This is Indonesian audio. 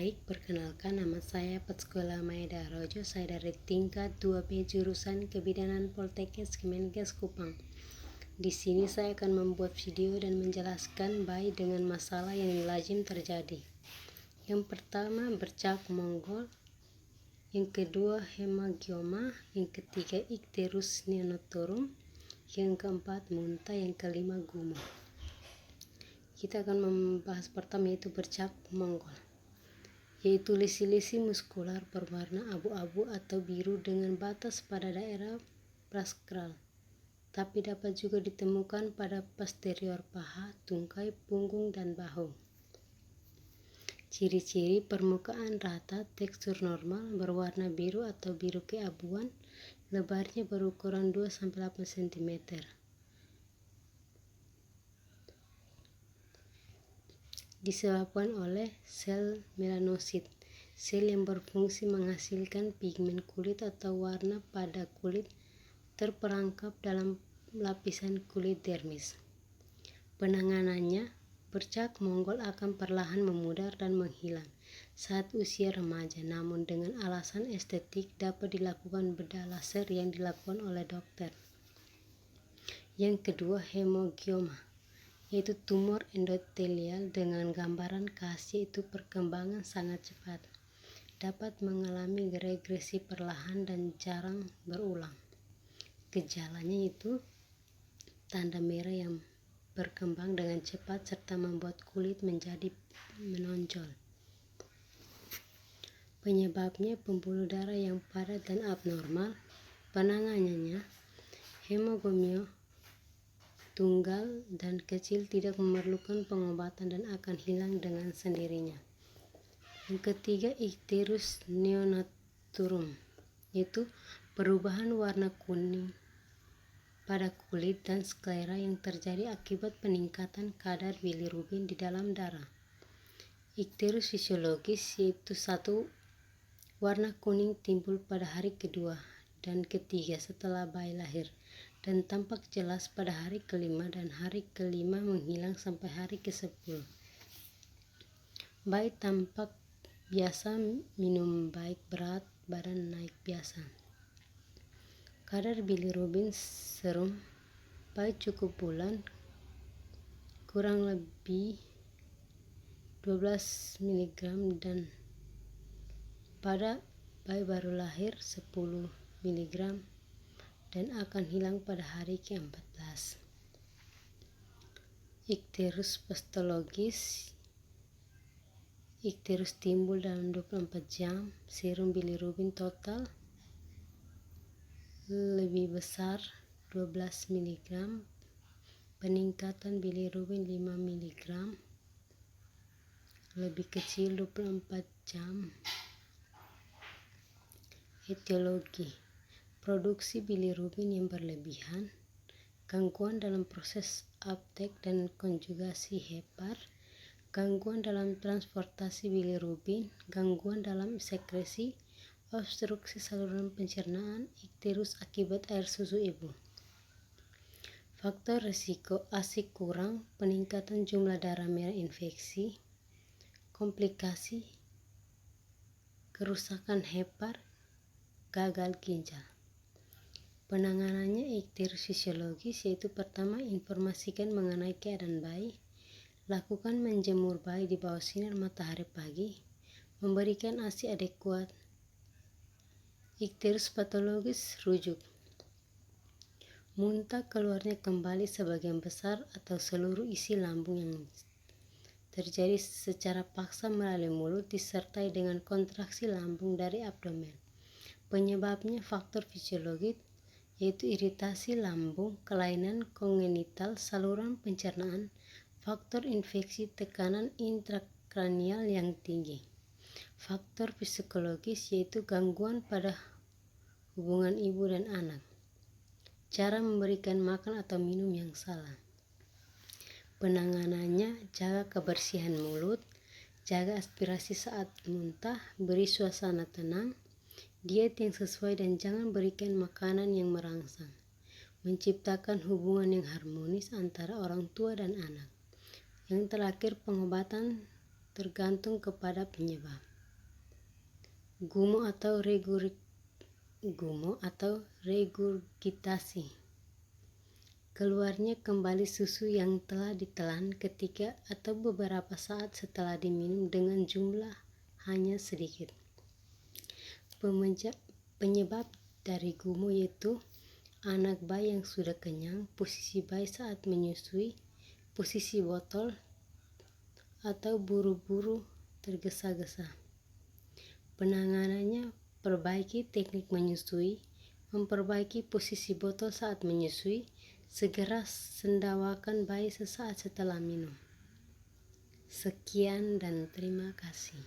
Baik, perkenalkan nama saya Patskola Maeda Rojo. Saya dari tingkat 2B jurusan Kebidanan Poltekkes Kemenkes Kupang. Di sini saya akan membuat video dan menjelaskan baik dengan masalah yang lazim terjadi. Yang pertama, bercak Mongol. Yang kedua, hemangioma. Yang ketiga, Ichthyorus neonatorum. Yang keempat, muntah. Yang kelima, gumo. Kita akan membahas pertama, yaitu bercak Mongol, yaitu lesi-lesi muskular berwarna abu-abu atau biru dengan batas pada daerah praskral, tapi dapat juga ditemukan pada posterior paha, tungkai, punggung, dan bahu. Ciri-ciri: permukaan rata, tekstur normal, berwarna biru atau biru keabuan, lebarnya berukuran 2-8 cm. Disebabkan oleh sel melanosit, sel yang berfungsi menghasilkan pigmen kulit atau warna pada kulit terperangkap dalam lapisan kulit dermis. Penanganannya, bercak Mongol akan perlahan memudar dan menghilang saat usia remaja, namun dengan alasan estetik dapat dilakukan bedah laser yang dilakukan oleh dokter. Yang kedua, hemangioma, yaitu tumor endotelial dengan gambaran khas, yaitu perkembangan sangat cepat, dapat mengalami regresi perlahan dan jarang berulang. Gejalanya itu tanda merah yang berkembang dengan cepat serta membuat kulit menjadi menonjol. Penyebabnya pembuluh darah yang padat dan abnormal. Penanganannya, hemangioma tunggal dan kecil, tidak memerlukan pengobatan dan akan hilang dengan sendirinya. Yang ketiga, Ichthyorus neonatorum, yaitu perubahan warna kuning pada kulit dan sklera yang terjadi akibat peningkatan kadar bilirubin di dalam darah. Ichthyorus fisiologis, yaitu satu, warna kuning timbul pada hari kedua dan ketiga setelah bayi lahir dan tampak jelas pada hari kelima, dan hari kelima menghilang sampai hari ke-10. Bayi tampak biasa, minum baik, berat badan naik biasa. Kadar bilirubin serum bayi cukup bulan kurang lebih 12 mg dan pada bayi baru lahir 10 mg dan akan hilang pada hari ke-14. Ichthyorus patologis. Ichthyorus timbul dalam 24 jam. Serum bilirubin total lebih besar 12 mg, peningkatan bilirubin 5 mg, lebih kecil 24 jam. Etiologi: produksi bilirubin yang berlebihan, gangguan dalam proses uptake dan konjugasi hepar, gangguan dalam transportasi bilirubin, gangguan dalam sekresi, obstruksi saluran pencernaan, Ichthyorus akibat air susu ibu. Faktor risiko: ASI kurang, peningkatan jumlah darah merah infeksi, komplikasi, kerusakan hepar, gagal ginjal. Penanganannya Ichthyorus fisiologis, yaitu pertama, informasikan mengenai keadaan bayi, lakukan menjemur bayi di bawah sinar matahari pagi, memberikan ASI adekuat. Ichthyorus patologis, rujuk: muntah, keluarnya kembali sebagian besar atau seluruh isi lambung yang terjadi secara paksa melalui mulut disertai dengan kontraksi lambung dari abdomen. Penyebabnya faktor fisiologis, yaitu iritasi lambung, kelainan kongenital saluran pencernaan, faktor infeksi, tekanan intrakranial yang tinggi. Faktor psikologis, yaitu gangguan pada hubungan ibu dan anak, cara memberikan makan atau minum yang salah. Penanganannya, jaga kebersihan mulut, jaga aspirasi saat muntah, beri suasana tenang, diet yang sesuai, dan jangan berikan makanan yang merangsang. Menciptakan hubungan yang harmonis antara orang tua dan anak. Yang terakhir, pengobatan tergantung kepada penyebab. Gumo atau regurgitasi. Keluarnya kembali susu yang telah ditelan ketika atau beberapa saat setelah diminum dengan jumlah hanya sedikit. Penyebab dari gumo yaitu anak bayi yang sudah kenyang, posisi bayi saat menyusui, posisi botol, atau buru-buru tergesa-gesa. Penanganannya perbaiki teknik menyusui, memperbaiki posisi botol saat menyusui, segera sendawakan bayi sesaat setelah minum. Sekian dan terima kasih.